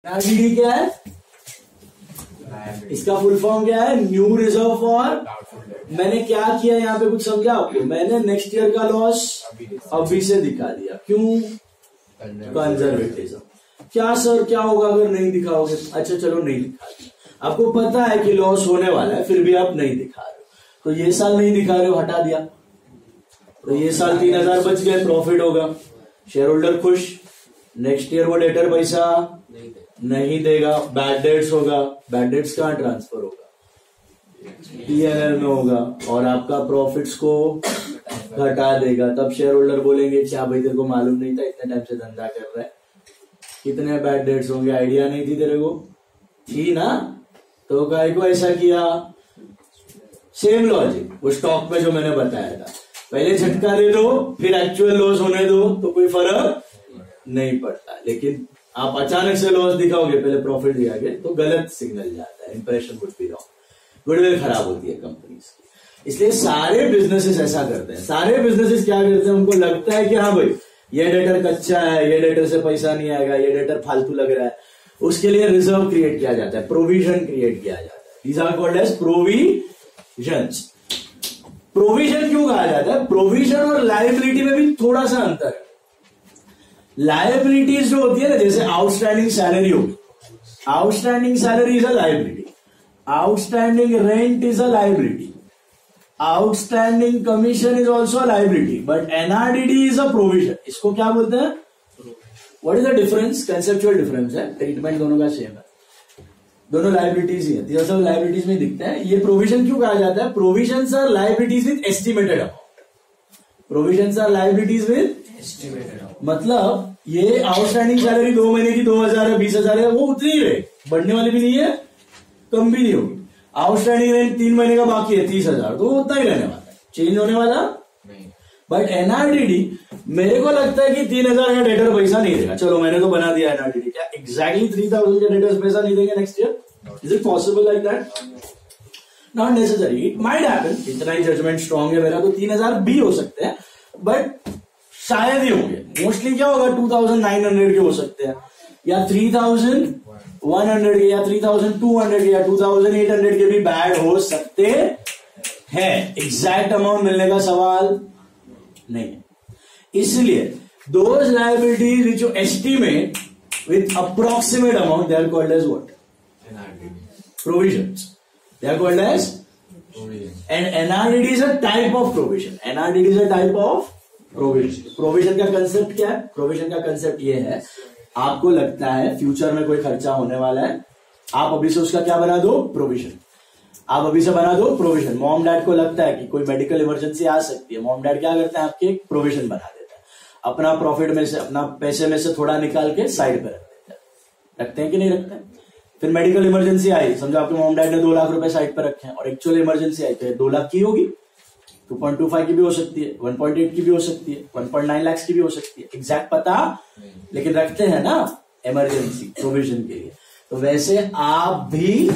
एनआरडीडी क्या है? इसका फुल फॉर्म क्या है? New reserve for. मैंने क्या किया यहाँ पे, कुछ समझा आपको? मैंने नेक्स्ट ईयर का लॉस अभी से दिखा दिया। क्यों? कंजर्वेटिज्म। क्या सर क्या होगा अगर नहीं दिखाओगे? अच्छा चलो नहीं दिखा दिया, आपको पता है कि लॉस होने वाला है, फिर भी आप नहीं दिखा रहे हो, तो ये साल नहीं दिखा रहे हो, हटा दिया, तो ये साल 3000 बच गए, प्रॉफिट होगा, शेयर होल्डर खुश। नेक्स्ट ईयर वो डेटर पैसा नहीं देगा, बैड डेट्स होगा। बैड डेट्स कहाँ ट्रांसफर होगा? पीएनएल में होगा, और आपका प्रॉफिट्स को घटा देगा। तब शेयर होल्डर बोलेंगे क्या भाई तेरे को मालूम नहीं था, इतने टाइम से धंधा कर रहा है, कितने बैड डेट्स होंगे, आइडिया नहीं थी तेरे को? थी ना, तो काय को ऐसा किया? सेम लॉजिक वो स्टॉक में जो मैंने बताया था, पहले झटका दे दो फिर एक्चुअल लॉस होने दो तो कोई फर्क नहीं पड़ता। लेकिन आप अचानक से लॉस दिखाओगे, पहले प्रॉफिट दिखाओगे, तो गलत सिग्नल जाता है, impression would be wrong, goodwill खराब होती है कंपनीज की। इसलिए सारे बिजनेसेस ऐसा करते हैं। सारे बिजनेसेस क्या करते हैं? उनको लगता है कि हाँ भाई ये डेटर कच्चा है, ये डेटर से पैसा नहीं आएगा, ये डेटर फालतू लग रहा है, उसके लिए रिजर्व क्रिएट किया जाता है, प्रोविजन क्रिएट किया जाता है। These are called as provisions. Provision क्यों कहा जाता है? प्रोविजन और लायबिलिटी में भी थोड़ा सा अंतर है। लायबिलिटीज जो होती है ना, जैसे आउटस्टैंडिंग सैलरी होगी, outstanding salary is a liability, outstanding rent is a liability, outstanding commission is also a liability, but NRDD is a provision. इसको क्या बोलते हैं? What is the difference? Conceptual difference है, ट्रीटमेंट दोनों का सेम है, दोनों लायबिलिटीज ही है, तीनों सब लायबिलिटीज में दिखते हैं। ये प्रोविजन क्यों कहा जाता है? Provisions are liabilities with estimated amount, provisions are liabilities with estimated amount. मतलब ये आउटस्टैंडिंग सैलरी 2 महीने की 2000 है, 20,000 है, वो उतनी ही है, बढ़ने वाली भी नहीं है, कम भी नहीं होगी। आउटस्टैंडिंग रेंट 3 महीने का बाकी है 30,000, तो वो उतना ही रहने वाला है, चेंज होने वाला नहीं। बट एनआरडीडी, मेरे को लगता है कि 3,000 का डेटर पैसा नहीं देगा, चलो मैंने तो बना दिया एनआरडीडी, क्या एग्जैक्टली 3,000 के डेटर्स पैसा नहीं देंगे next year? Is it possible like that? Not necessary, it might happen. इतना ही जजमेंट स्ट्रॉन्ग है मेरा, तो 3,000 भी हो सकते हैं, बट शायद ही होंगे। मोस्टली क्या होगा? 2,900 के हो सकते हैं, या 3,100 के, या 3,200 के, या 2,800 के भी बैड हो सकते हैं। एग्जैक्ट अमाउंट मिलने का सवाल नहीं है। इसलिए those liabilities which you estimate with approximate amount, they are called as what? Provisions. They are called as provisions. And NRDD is a type of provision. NRDD is a type of provision. Provision का concept क्या है? Provision का concept ये है, आपको लगता है future में कोई खर्चा होने वाला है, आप अभी से उसका क्या बना दो? प्रोविजन। आप अभी से बना दो प्रोविजन। मॉम डैड को लगता है कि कोई मेडिकल इमरजेंसी आ सकती है, मॉम डैड क्या करते हैं? आपके प्रोविजन बना देते हैं, अपना प्रॉफिट में से, अपना पैसे में से थोड़ा निकाल के साइड पे रख देते हैं। रखते हैं कि नहीं रखते हैं? फिर मेडिकल इमरजेंसी आई, समझो आपके मॉम डैड ने 2 लाख रुपए साइड पर रखे हैं, और एक्चुअल इमरजेंसी आई तो 2 लाख की होगी, 2.25 की भी हो सकती है, 1.8 की भी हो सकती है, 1.9 लाख की भी हो सकती है, एग्जैक्ट पता लेकिन रखते हैं ना इमरजेंसी प्रोविजन के लिए। तो वैसे आप भी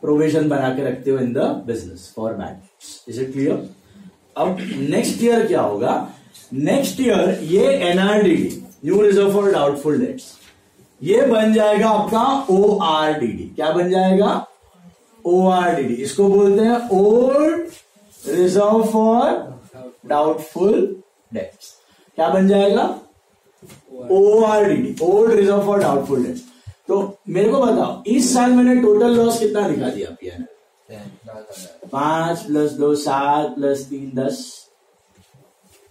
प्रोविजन बना के रखते हो in the business for bad. Is it clear? अब नेक्स्ट ईयर क्या होगा? नेक्स्ट ईयर ये NRDD, new reserve for doubtful debts, ये बन जाएगा आपका ओआरडीडी। क्या बन जाएगा? ओआरडीडी। इसको बोलते हैं old reserve for doubtful debts. क्या बन जाएगा? ORDD, old reserve for doubtful debts. तो मेरे को बताओ, इस साल मैंने टोटल लॉस कितना दिखा दिया? पीएनएल 5 + 2 7 + 3 10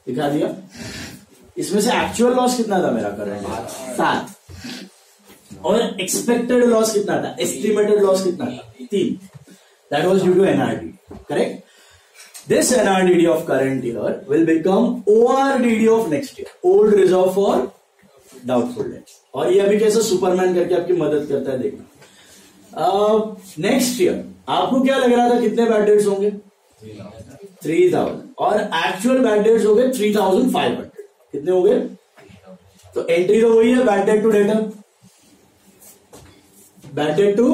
दिखा दिया। इसमें से एक्चुअल लॉस कितना था मेरा? करंट 7। और एक्सपेक्टेड लॉस कितना था? एस्टिमेटेड लॉस कितना था? 3। That was due to NRDD, correct? This NRDD of current year will become ORDD of next year, old reserve for doubtful debts. और ये अभी कैसे सुपरमैन करके आपकी मदद करता है, देखना। नेक्स्ट ईयर आपको क्या लग रहा था कितने बैड डेट्स होंगे? 3,000, और एक्चुअल बैड डेट्स हो गए 3,500। कितने हो गए? तो एंट्री तो वही है, bad debt to debtor, bad debt to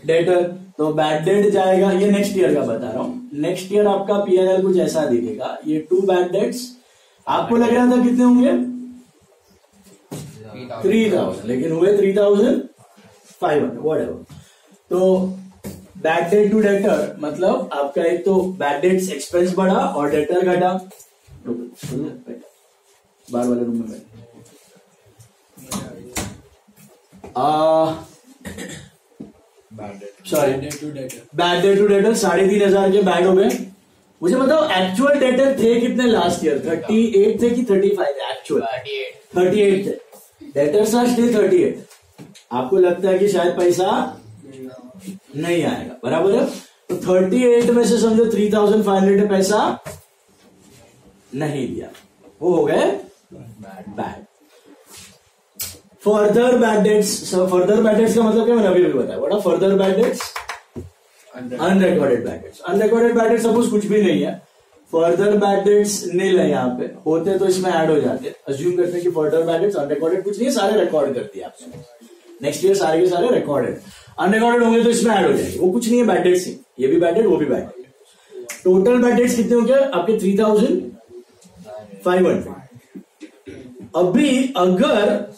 debtor. तो बैड डेट जाएगा, ये नेक्स्ट ईयर का बता रहा हूं, नेक्स्ट ईयर आपका पीएनएल कुछ ऐसा दिखेगा। ये 2 बैड डेट्स आपको लग रहा था कितने होंगे? 3000, लेकिन हुए 3500 व्हाटएवर। तो बैड डेट टू डेटर मतलब आपका एक तो बैड डेट्स एक्सपेंस बढ़ा और डेटर घटा। बाहर वाले रूम में बैठ sorry bad debt to debtor 3500 के बैड हो गए। मुझे बताओ एक्चुअल डेटर थे कितने लास्ट ईयर? 38 थे कि 35? एक्चुअल 38 थे। Debtors are still 38। आपको लगता है कि शायद पैसा नहीं आएगा, बराबर है? तो 38 में से समझो 3500 पैसा नहीं दिया, वो हो गए bad. Further bad debts, further bad debts का मतलब क्या मैंने अभी भी बताया। What are further bad debts? Unrecorded bad debts. Unrecorded bad debts suppose कुछ भी नहीं है, फर्दर बैड डेट्स नील है, यहाँ पे होते तो इसमें ऐड हो जाते। अज्यूम करते हैं कि फर्दर बैड डेट्स अनरिकॉर्डेड कुछ नहीं, सारे रिकॉर्ड करती है आपने नेक्स्ट ईयर, सारे के सारे रिकॉर्डेड। अनरिकॉर्डेड होंगे तो इसमें ऐड हो जाएंगे, वो कुछ नहीं है, बैड डेट्स ही, ये भी बैड डेट वो भी bad debt. Total bad debts कितने हो गए आपके? 3500। अभी अगर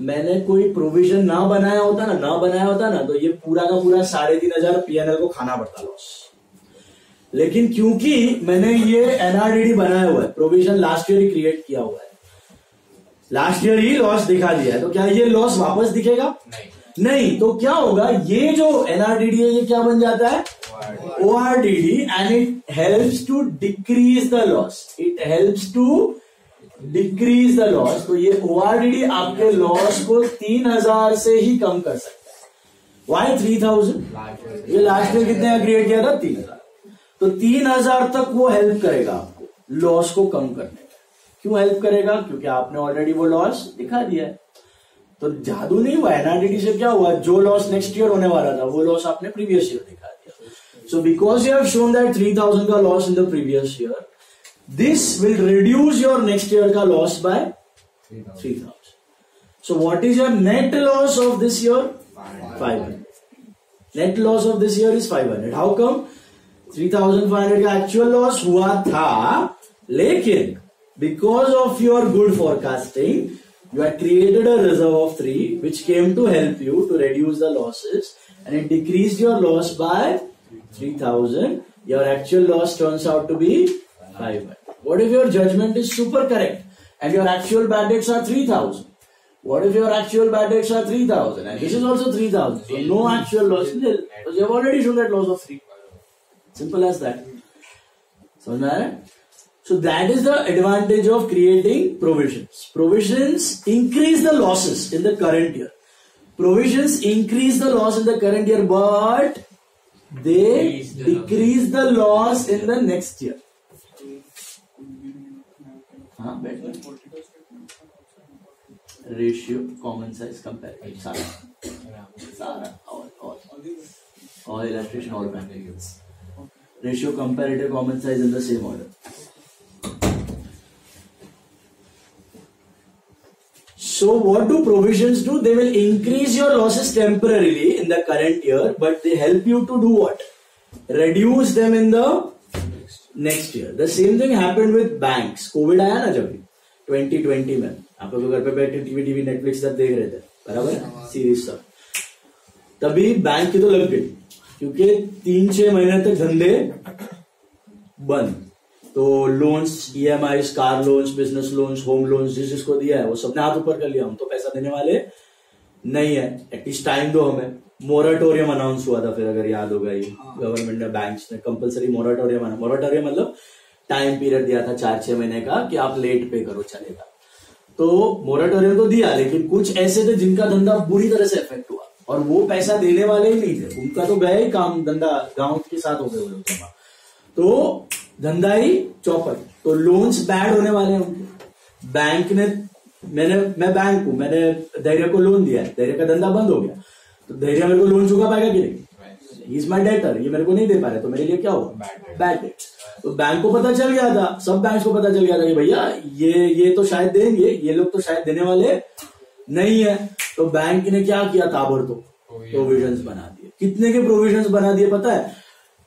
मैंने कोई प्रोविजन ना बनाया होता ना तो ये पूरा का पूरा 3500 पीएनएल को खाना पड़ता लॉस। लेकिन क्योंकि मैंने ये एनआरडीडी बनाया हुआ है, प्रोविजन लास्ट ईयर ही क्रिएट किया हुआ है, लास्ट ईयर ही लॉस दिखा दिया है, तो क्या ये लॉस वापस दिखेगा? नहीं। तो क्या होगा, ये जो एनआरडीडी है ये क्या बन जाता है? ORDD, and it helps to decrease the loss. It helps to decrease the loss. तो ये ओआरडीडी आपके लॉस को 3000 से ही कम कर सकता है। वाई 3000? ये लास्ट ईयर कितने क्रिएट किया था? 3000। तो 3000 तक वो हेल्प करेगा आपको लॉस को कम करने में। क्यों हेल्प करेगा? क्योंकि आपने ऑलरेडी वो लॉस दिखा दिया है। तो जादू नहीं हुआ, एनआरडीडी से क्या हुआ, जो लॉस नेक्स्ट ईयर होने वाला था वो लॉस आपने प्रीवियस ईयर दिखा दिया। So because you have shown that 3000 का loss in the previous year, this will reduce your next year ka loss by 3000. So what is your net loss of this year? 500. Net loss of this year is 500. How come? 3500 का actual loss हुआ था, लेकिन because of your good forecasting, you had created a reserve of 3 which came to help you to reduce the losses, and it decreased your loss by 3000. Your actual loss turns out to be 500. What if your judgment is super correct and your actual bad debts are 3000? What if your actual bad debts are 3000 and this is also 3000? So no actual loss, nil, because you have already shown that loss of 3. Simple as that. समझ में आ रहा है? So that is the advantage of creating provisions. Provisions increase the losses in the current year. Provisions increase the loss in the current year, but they decrease the loss in the next year. हाँ, ratio, common size, comparison, सारा all illustration, all mathematics. Ratio, comparative, common size in the same order. So what do provisions do? They will increase your losses temporarily in the current year, but they help you to do what? Reduce them in the next year. The same thing happened with banks. Covid आया ना जब 2020 में, आप लोग घर पे बैठे TV Netflix सब देख रहे थे, बराबर, सीरीज सब, तभी बैंक की तो लग गई, क्योंकि 3-6 महीने तक धंधे बंद। तो loans, EMI, car loans, business loans, home loans, जिसको दिया है वो सबने हाथ ऊपर कर लिया, हम तो पैसा देने वाले नहीं है, एटलीस्ट टाइम दो हमें। मोराटोरियम अनाउंस हुआ था, फिर अगर याद होगा, ये गवर्नमेंट ने, बैंक्स ने कंपलसरी मोराटोरियम मतलब टाइम पीरियड दिया था 4-6 महीने का कि आप लेट पे करो, चलेगा। तो मोराटोरियम तो दिया, लेकिन कुछ ऐसे थे जिनका धंधा बुरी तरह से इफेक्ट हुआ और वो पैसा देने वाले ही नहीं थे, उनका तो गया ही काम, धंधा गांव के साथ हो गए वो लोग, तो धंधा ही चौपट। तो लोन्स बैड होने वाले हैं उनके। बैंक ने, मैं बैंक हूं, मैंने धैर्य को लोन दिया है, धैर्य का धंधा बंद हो गया, तो धैर्य मेरे को लोन चुका पाएगा कि नहीं? ही इज माई डेटर, ये मेरे को नहीं दे पा रहे, तो मेरे लिए क्या हुआ? Bad debt. तो बैंक को पता चल गया था, सब बैंक को पता चल गया था कि भैया ये तो शायद देंगे, ये लोग तो शायद देने वाले नहीं है। तो बैंक ने क्या किया? ताबड़तोड़ प्रोविजंस बना दिए। कितने के प्रोविजंस बना दिए पता है?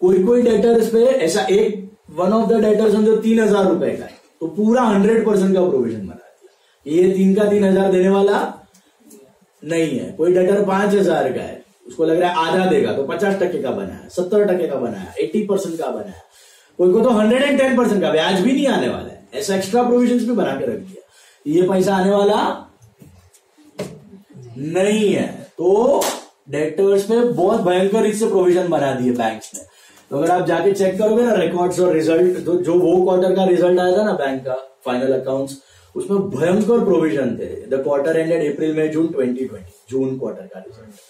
कोई डेटर्स पे ऐसा एक वन ऑफ द डेटर्स जो 3000 रुपए का है, तो पूरा 100% का प्रोविजन बना दिया। ये 3 का 3,000 देने वाला नहीं है। कोई डेटर 5,000 का है, उसको लग रहा है आधा देगा, तो 50% का बनाया, 70% का बनाया, 80% का बनाया, कोई को तो 110% का, ब्याज भी नहीं आने वाला है, ऐसा एक्स्ट्रा प्रोविजन भी बना के रख दिया, ये पैसा आने वाला नहीं है। तो डेटर्स में बहुत भयंकर इससे प्रोविजन बना दिए बैंक्स ने। तो अगर आप जाके चेक करोगे ना रिकॉर्ड्स और रिजल्ट, तो जो वो क्वार्टर का रिजल्ट आया था ना बैंक का फाइनल अकाउंट्स, उसमें भयंकर प्रोविजन थे। The quarter ended April May June 2020, June quarter का रिजल्ट।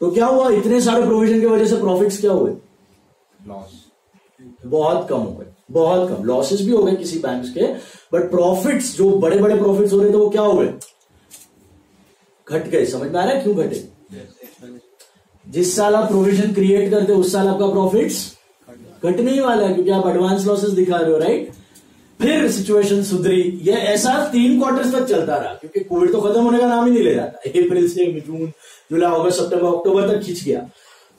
तो क्या हुआ, इतने सारे प्रोविजन की वजह से प्रॉफिट्स क्या हुए, लॉस बहुत कम हो गए, बहुत कम। लॉसेस भी हो गए किसी बैंक्स के, बट प्रॉफिट्स जो बड़े बड़े प्रॉफिट्स हो रहे थे वो क्या हो गए, घट गए। समझ में आ रहा है क्यों घटे? जिस साल आप प्रोविजन क्रिएट करते हो उस साल आपका प्रॉफिट्स घटने ही वाला है, क्योंकि आप एडवांस लॉसेस दिखा रहे हो, राइट। फिर सिचुएशन सुधरी, ये ऐसा 3 क्वार्टर्स तक चलता रहा, क्योंकि कोविड तो खत्म होने का नाम ही नहीं ले रहा था। अप्रैल से जून, जुलाई, अगस्त, सितंबर, अक्टूबर तक खींच गया।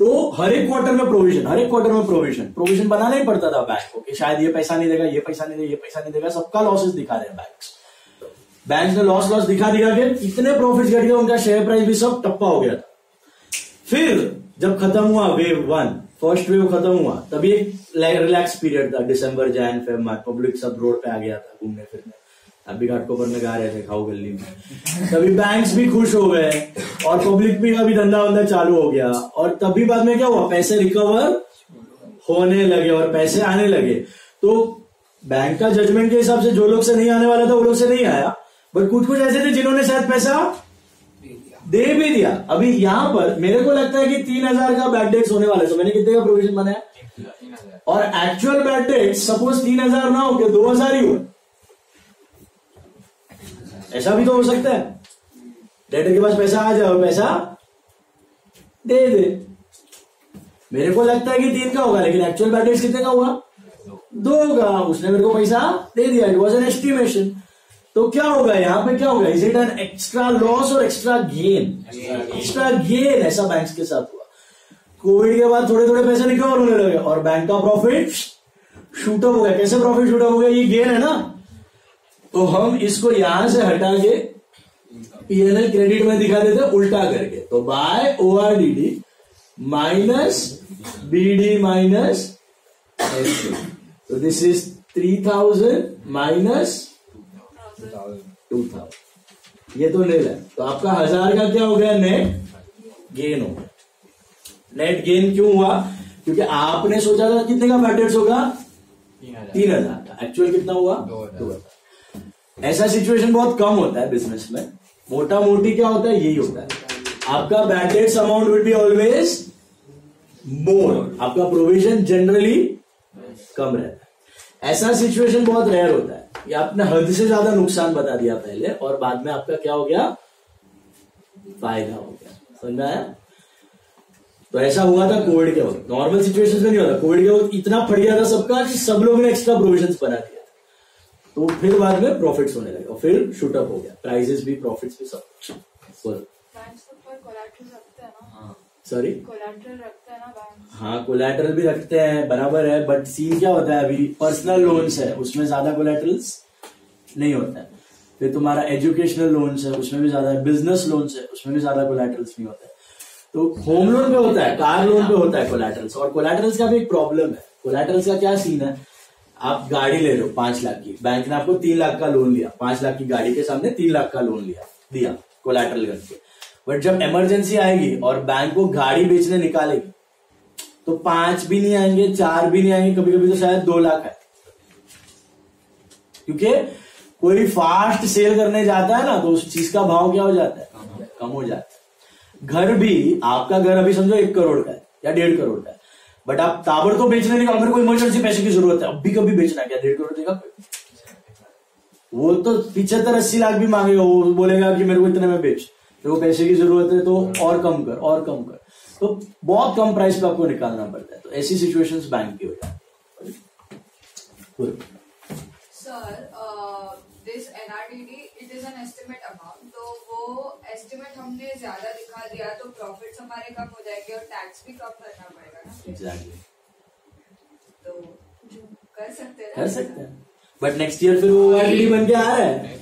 तो हर एक क्वार्टर में प्रोविजन, हर एक क्वार्टर में प्रोविजन बनाना ही पड़ता था बैंक को, कि शायद ये पैसा नहीं देगा, ये पैसा नहीं देगा, ये पैसा नहीं देगा। सबका लॉसेस दिखा रहे हैं बैंक ने लॉस दिखा के इतने प्रॉफिट्स घट गए, उनका शेयर प्राइस भी सब टप्पा हो गया था। फिर जब खत्म हुआ वेव 1, फर्स्ट वेव खत्म हुआ, तभी एक रिलैक्स पीरियड था, दिसंबर, जैन, फेब, मार्च, पब्लिक सब रोड पे आ गया था घूमने फिरने। अभी घाटकोपर में गा रहे थे खाऊ गली में। तभी बैंक्स भी खुश हो गए और पब्लिक भी अभी धंधा वंधा चालू हो गया। और तभी बाद में क्या हुआ, पैसे रिकवर होने लगे और पैसे आने लगे। तो बैंक का जजमेंट के हिसाब से जो लोग से नहीं आने वाला था वो लोग से नहीं आया, बट कुछ ऐसे थे जिन्होंने शायद पैसा दे भी दिया। अभी यहां पर मेरे को लगता है कि 3,000 का बैड डेट्स होने वाला है, तो मैंने कितने का प्रोविजन बनाया, और एक्चुअल बैड डेट सपोज 3,000 ना हो के 2,000 ही हो, ऐसा भी तो हो सकता है। डेटर के पास पैसा आ जाए और पैसा दे दे। मेरे को लगता है कि 3 का होगा, लेकिन एक्चुअल बैड डेट्स कितने का हुआ, 2 का। उसने मेरे को पैसा दे दिया, इट वॉज एन एस्टिमेशन। तो क्या होगा यहां पे, क्या होगा, is it an extra loss और एक्स्ट्रा गेन? Extra gain. ऐसा बैंक्स के साथ हुआ। कोविड के बाद थोड़े थोड़े पैसे रिकवर होने लगे और बैंक का प्रॉफिट शूटअप हो गया। कैसे प्रॉफिट शूटअप हो गया, ये गेन है ना। तो हम इसको यहां से हटा के पीएनएल क्रेडिट में दिखा देते उल्टा करके। तो by ORDD minus BD minus SD, तो दिस इज 3,000 माइनस 2,000, ये तो ले लें। तो आपका 1,000 का क्या हो गया, नेट गेन हो गया। नेट गेन क्यों हुआ, क्योंकि आपने सोचा था कितने का बैड डेट्स होगा, 3,000 का, एक्चुअल कितना हुआ, 2,000। ऐसा सिचुएशन बहुत कम होता है बिजनेस में। मोटा मोटी क्या होता है, यही होता है, आपका bad debts amount will be always more, आपका प्रोविजन जनरली कम रहता है। ऐसा सिचुएशन बहुत रेयर होता है, या आपने हद से ज्यादा नुकसान बता दिया पहले और बाद में आपका क्या हो गया, फायदा हो गया। समझ में आया? तो ऐसा हुआ था कोविड के वक्त। नॉर्मल सिचुएशन में नहीं होता, कोविड के वक्त इतना फट गया था सबका कि सब लोगों ने एक्स्ट्रा प्रोविजन बना दिया, तो फिर बाद में प्रॉफिट्स होने लगे और फिर शूटअप हो गया, प्राइजेस भी, प्रॉफिट्स भी, सब। सॉरी, कोलैटरल रखते हैं ना बैंक? हाँ, कोलैटरल भी रखते हैं, बराबर है, बट सीन क्या होता है, अभी पर्सनल लोन्स है उसमें ज्यादा कोलैटरल्स नहीं होता है। फिर तुम्हारा एजुकेशनल लोन्स है उसमें भी ज्यादा है, बिजनेस लोन्स है उसमें भी ज्यादा कोलैटरल्स नहीं होता है। तो होम लोन पे होता है, कार लोन पे होता है कोलैटरल्स। और कोलैटरल्स का भी एक प्रॉब्लम है। कोलैटरल्स का क्या सीन है, आप गाड़ी ले रहे हो 5 लाख की, बैंक ने आपको 3 लाख का लोन लिया, 5 लाख की गाड़ी के सामने 3 लाख का लोन दिया कोलैटरल करके। बट जब इमरजेंसी आएगी और बैंक को गाड़ी बेचने निकालेगी, तो 5 भी नहीं आएंगे, 4 भी नहीं आएंगे, कभी कभी तो शायद 2 लाख है। क्योंकि कोई फास्ट सेल करने जाता है ना, तो उस चीज का भाव क्या हो जाता है, कम हो जाता है। घर भी, आपका घर अभी समझो 1 करोड़ का है या 1.5 करोड़ का है, बट आप ताबड़ को बेचने निकाल, मेरे को इमरजेंसी पैसे की जरूरत है, अब भी कभी बेचना, क्या 1.5 करोड़ देगा? वो तो 75-80 लाख भी मांगेगा, वो बोलेगा कि मेरे को इतने में बेच, तो पैसे की जरूरत है तो और कम कर, और कम कर। तो बहुत कम प्राइस पे आपको निकालना पड़ता है। तो ऐसी सिचुएशंस बैंक की हो जाती है। Sir, this NRDD it is an estimate amount, तो वो एस्टिमेट हमने ज्यादा दिखा दिया तो प्रॉफिट्स हमारे कम हो जाएंगे और टैक्स भी कम करना पड़ेगा ना। एग्जैक्टली, तो कर सकते हैं, बट नेक्स्ट ईयर फिर वो ओआरडीडी बन के आ रहा है।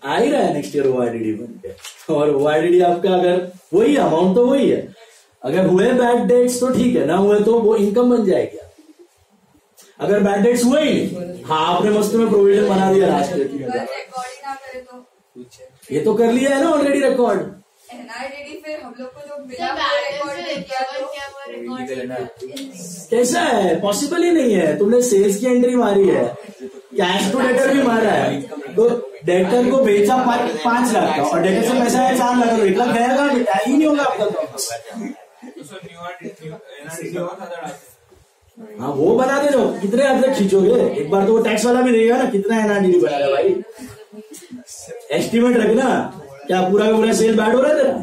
आ ही रहा है नेक्स्ट ईयर ओआरडीडी बन के, और ओआरडीडी आपका अगर वही अमाउंट तो वही है, अगर हुए बैड डेट्स तो ठीक है, ना हुए तो वो इनकम बन जाएगी। अगर बैड डेट्स हुए ही नहीं, हाँ आपने मस्त में प्रोविजन बना दिया लास्ट ईयर की, ये तो कर लिया है ना ऑलरेडी रिकॉर्ड। एनआरडीडी फिर हम लोग को जो मिला कैसा है, पॉसिबल ही नहीं है। तुमने सेल्स की एंट्री मारी है, कैश टू डेटर भी मारा है, तो डेटर को बेचा 5 लाख का और डेटर से पैसा है 4 लाख, 1 लाख गएगा ही नहीं होगा आपका। हाँ वो बना दे, जो कितने हद तक खींचोगे, एक बार तो वो टैक्स वाला भी देगा ना कितना एनआरडीडी बना रहा भाई, एस्टिमेट रखना। क्या पूरा का पूरा सेल बैड हो रहा है तेरा?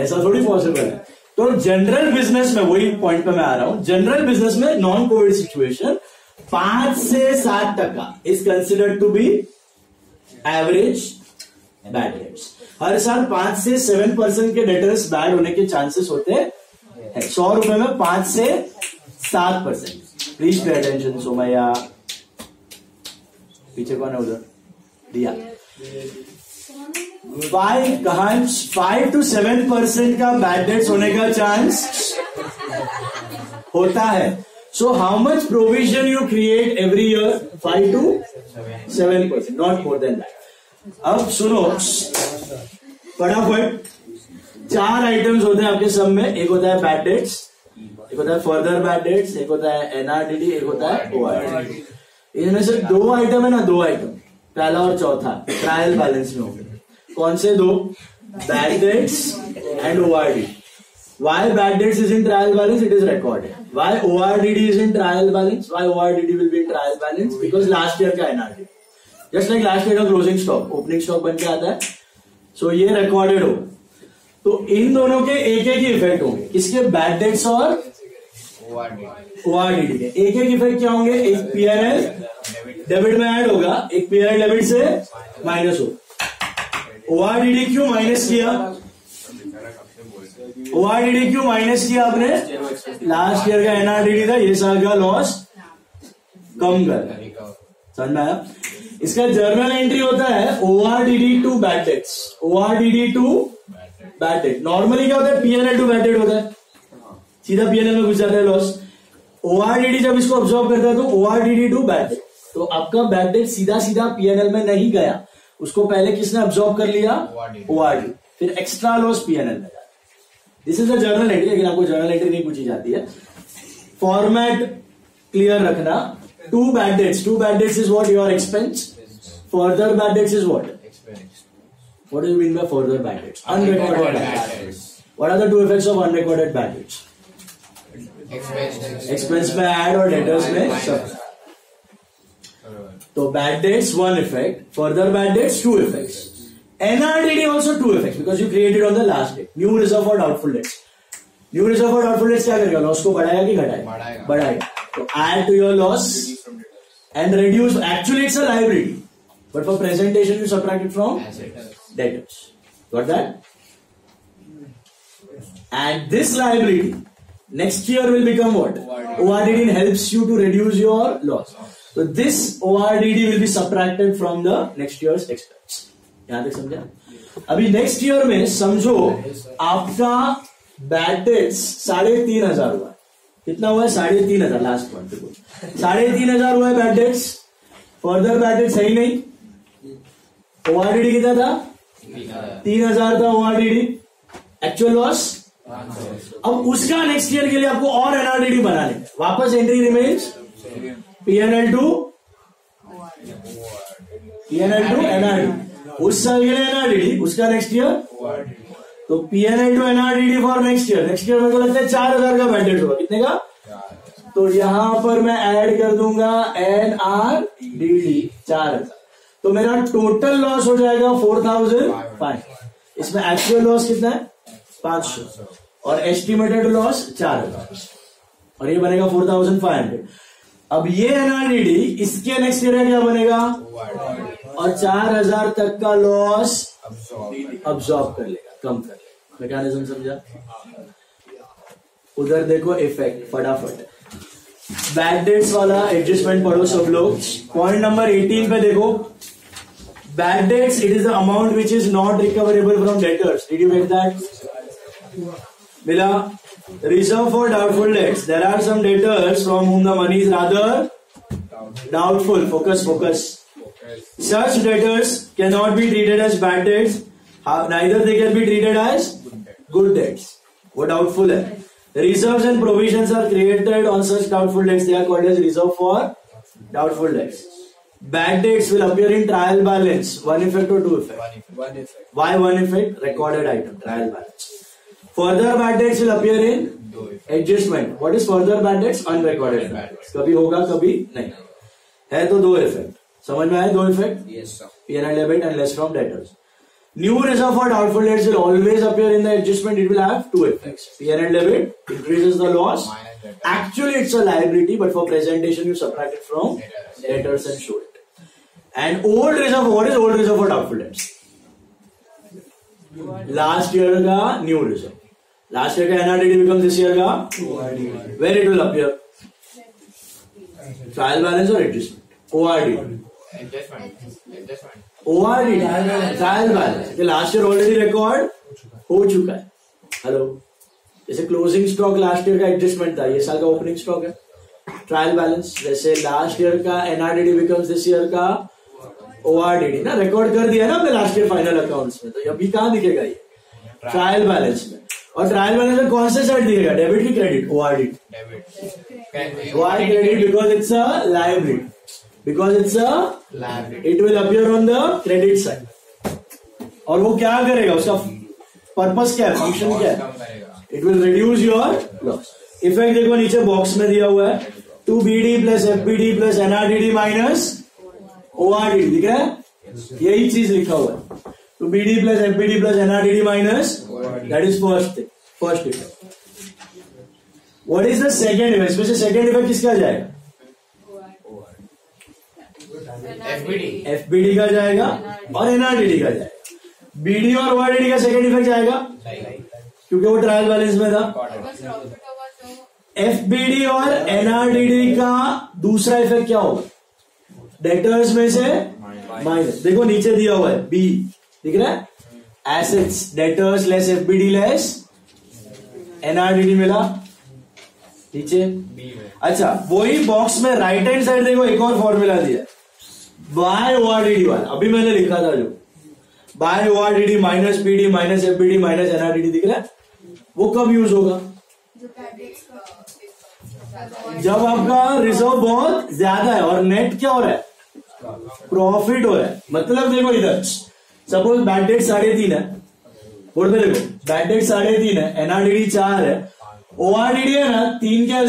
ऐसा थोड़ी पॉसिबल है। तो जनरल बिजनेस में, वही पॉइंट पे मैं आ रहा हूं, जनरल बिजनेस में नॉन कोविड सिचुएशन 5 से 7% is considered to be average bad debts. हर साल 5 से 7% के डेटर्स बैड होने के चांसेस होते हैं। 100 रुपए में 5 से 7%। Please pay attention Somaiya. पीछे कौन है उधर? दिया। 5 to 7% का बैड डेट्स होने का चांस होता है। So how much provision you create every year? 5 to 7%, not more than that. अब सुनो फटाफट, 4 आइटम्स होते हैं आपके सब में। एक होता है बैड डेट्स, एक होता है फर्दर बैड डेट्स, एक होता है एनआरडीडी, एक होता है ओआरडीडी। इनमें से 2 आइटम है ना, 2 आइटम, पहला और चौथा ट्रायल बैलेंस में होंगे। कौन से 2? Bad debts and ORD. Why bad debts is in trial balance? It is recorded. Why ORDD is in trial balance? Why ORDD will be in trial balance? Because last year का NRD, just like last year का closing stock, opening stock बन के आता है, so ये recorded हो। तो इन दोनों के एक एक ही इफेक्ट होंगे, किसके? बैड डेट्स और ORDD के एक एक इफेक्ट क्या होंगे? एक पीएनएल डेबिट में ऐड होगा, एक पीएनएल डेबिट से माइनस हो। ORDD क्यों माइनस किया? ओआरडीडी क्यों माइनस किया आपने? लास्ट ईयर का एनआरडीडी था, ये साल का लॉस कम कर। समझ में आया? इसका जर्नल एंट्री होता है ORDD to bad debts, ORDD to bad debt. Normally क्या होता है? पीएनएल टू बैड डेट होता है, सीधा पीएनएल में घुस जाता है लॉस। ओआरडीडी जब इसको ऑब्जॉर्व करता है तो ओआरडीडी टू बैड डेट, तो आपका बैड डेट सीधा सीधा पीएनएल में नहीं गया, उसको पहले किसने ऑब्जॉर्व कर लिया? ओआरडी, फिर एक्स्ट्रा लॉस पीएनएल में। This is the journal entry, लेकिन आपको जर्नल एंट्री नहीं पूछी जाती है। फॉर्मेट क्लियर रखना। 2 bad debts is what? Your expense. Further bad debts is what? Expense. What do you mean by further bad debts? Unrecorded bad debts. What are the 2 effects of unrecorded bad debts? Expense में add और debtors में sub। तो bad debts 1 effect, further bad debts 2 effects. NRDD also 2 effects because you created on the last day. New reserve for doubtful debts. New reserve for doubtful debts क्या करेगा? Loss को बढ़ाएगा कि घटाएगा? बढ़ाएगा। तो add to your loss and reduce. Actually it's a liability, but for presentation you subtract it from debtors. Got that? And this liability next year will become what? ORDD helps you to reduce your loss. So this ORDD will be subtracted from the next year's expense. यहां तक समझा? अभी next year में समझो आपका bad debts 3,500 हुआ। कितना हुआ है? 3,500। लास्ट पॉइंट पे 3,500 हुआ है bad debts. Further bad dates है ही नहीं। ओआरडीडी कितना था? 3,000 था ओआरडीडी। Actual loss. अब उसका नेक्स्ट ईयर के लिए आपको और एनआरडीडी बनाने, वापस entry remains PNL to NRD. उस साल के लिए एनआरडीडी, उसका नेक्स्ट ईयर तो PNL to NRDD for next year. Next year मेरे को लगता है 4,000 का बैड डेट होगा। कितने का? तो यहां पर मैं ऐड कर दूंगा एनआरडीडी 4,000, तो मेरा टोटल लॉस हो जाएगा 4,500। इसमें एक्चुअल लॉस कितना है? 500 और एस्टिमेटेड लॉस 4,000 और ये बनेगा 4,500। अब ये एनआरडीडी इसके नेक्स्ट ईयर क्या बनेगा? और 4,000 तक का लॉस अब्सॉर्ब कर लेगा, कम कर लेगा। मैकेनिज्म समझा? उधर देखो इफेक्ट फटाफट। बैड डेट्स वाला एडजस्टमेंट पढ़ो सब लोग। पॉइंट नंबर 18 पे देखो, bad debts it is the amount which is not recoverable from debtors. Did you get that? मिला? Reserve for doubtful debts, there are some debtors from whom the money is rather doubtful. Focus. Such debtors cannot be treated as bad debts, neither they can be treated as good debts. वो doubtful है। Reserves and provisions are created on such doubtful debts. They are called as reserve for doubtful debts. Bad debts will appear in trial balance. One effect or two effect? One effect. Why one effect? Recorded item, trial balance. Further bad debts will appear in adjustment. What is further bad debts? Unrecorded bad debts. कभी होगा कभी नहीं है। तो दो effect समझ में आए? दो effect, Yes, sir. P&L debit and less from debtors. New reserve for doubtful debts will always appear in the adjustment. It will have two effects. P&L debit increases the loss. Actually, it's a liability, but for presentation, you subtract it from debtors and show it. And old reserve, what is old reserve for doubtful debts? Last year का new reserve. Last year का NRDD becomes this year का where it will appear? Trial balance or adjustment? ORD. Adjustment. ORD, trial balance. Last year already record हो चुका है। Hello, जैसे closing stock last year का adjustment था, ये साल का ओपनिंग स्टॉक है, ट्रायल बैलेंस। जैसे लास्ट ईयर का एनआरडीडी बिकम्स दिस ईयर का ओआरडीडी ना, रिकॉर्ड कर दिया ना हमने लास्ट ईयर फाइनल अकाउंट्स में, तो अभी कहां दिखेगा ये? ट्रायल बैलेंस में। और ट्रायल बैलेंस में कौन से साइड दिखेगा? डेबिट की credit? ORD. Why credit? Because it's a liability. Because it's a liability. It will appear on the credit side. और वो क्या करेगा? उसका पर्पस क्या है? फंक्शन क्या है? It will reduce your loss. Effect देखो नीचे बॉक्स में दिया हुआ है, 2BD plus FBD plus NRDD minus ORDD, दिख रहा है? यही चीज लिखा हुआ है, 2BD plus FBD plus NRDD minus, that is first thing, first effect. What is the second effect? इसमें से second effect किसका जाएगा? FBD का जाएगा और NRDD का जाएगा। BD और ORDD का सेकेंड इफेक्ट जाएगा क्योंकि वो ट्रायल बैलेंस में था। FBD और NRDD का दूसरा इफेक्ट क्या होगा? डेटर्स में से माइनस। देखो नीचे दिया हुआ है B, दिख रहा है? Assets, debtors less FBD less NRDD मिला नीचे। अच्छा, वही बॉक्स में राइट हैंड साइड देखो एक और फॉर्मूला दिया, बाय ORDD वाला, अभी मैंने लिखा था जो by ORDD minus PD minus FBD minus NRDD, दिख रहा है? वो कब यूज होगा? जब आपका रिजर्व बहुत ज्यादा है और नेट क्या हो रहा है? प्रॉफिट हो रहा है। मतलब देखो इधर सपोज बैड डेट 3.5 है, बोर्ड पे देखो बैड डेट 3.5 है, NRDD 4 है, ORDD है ना 3 के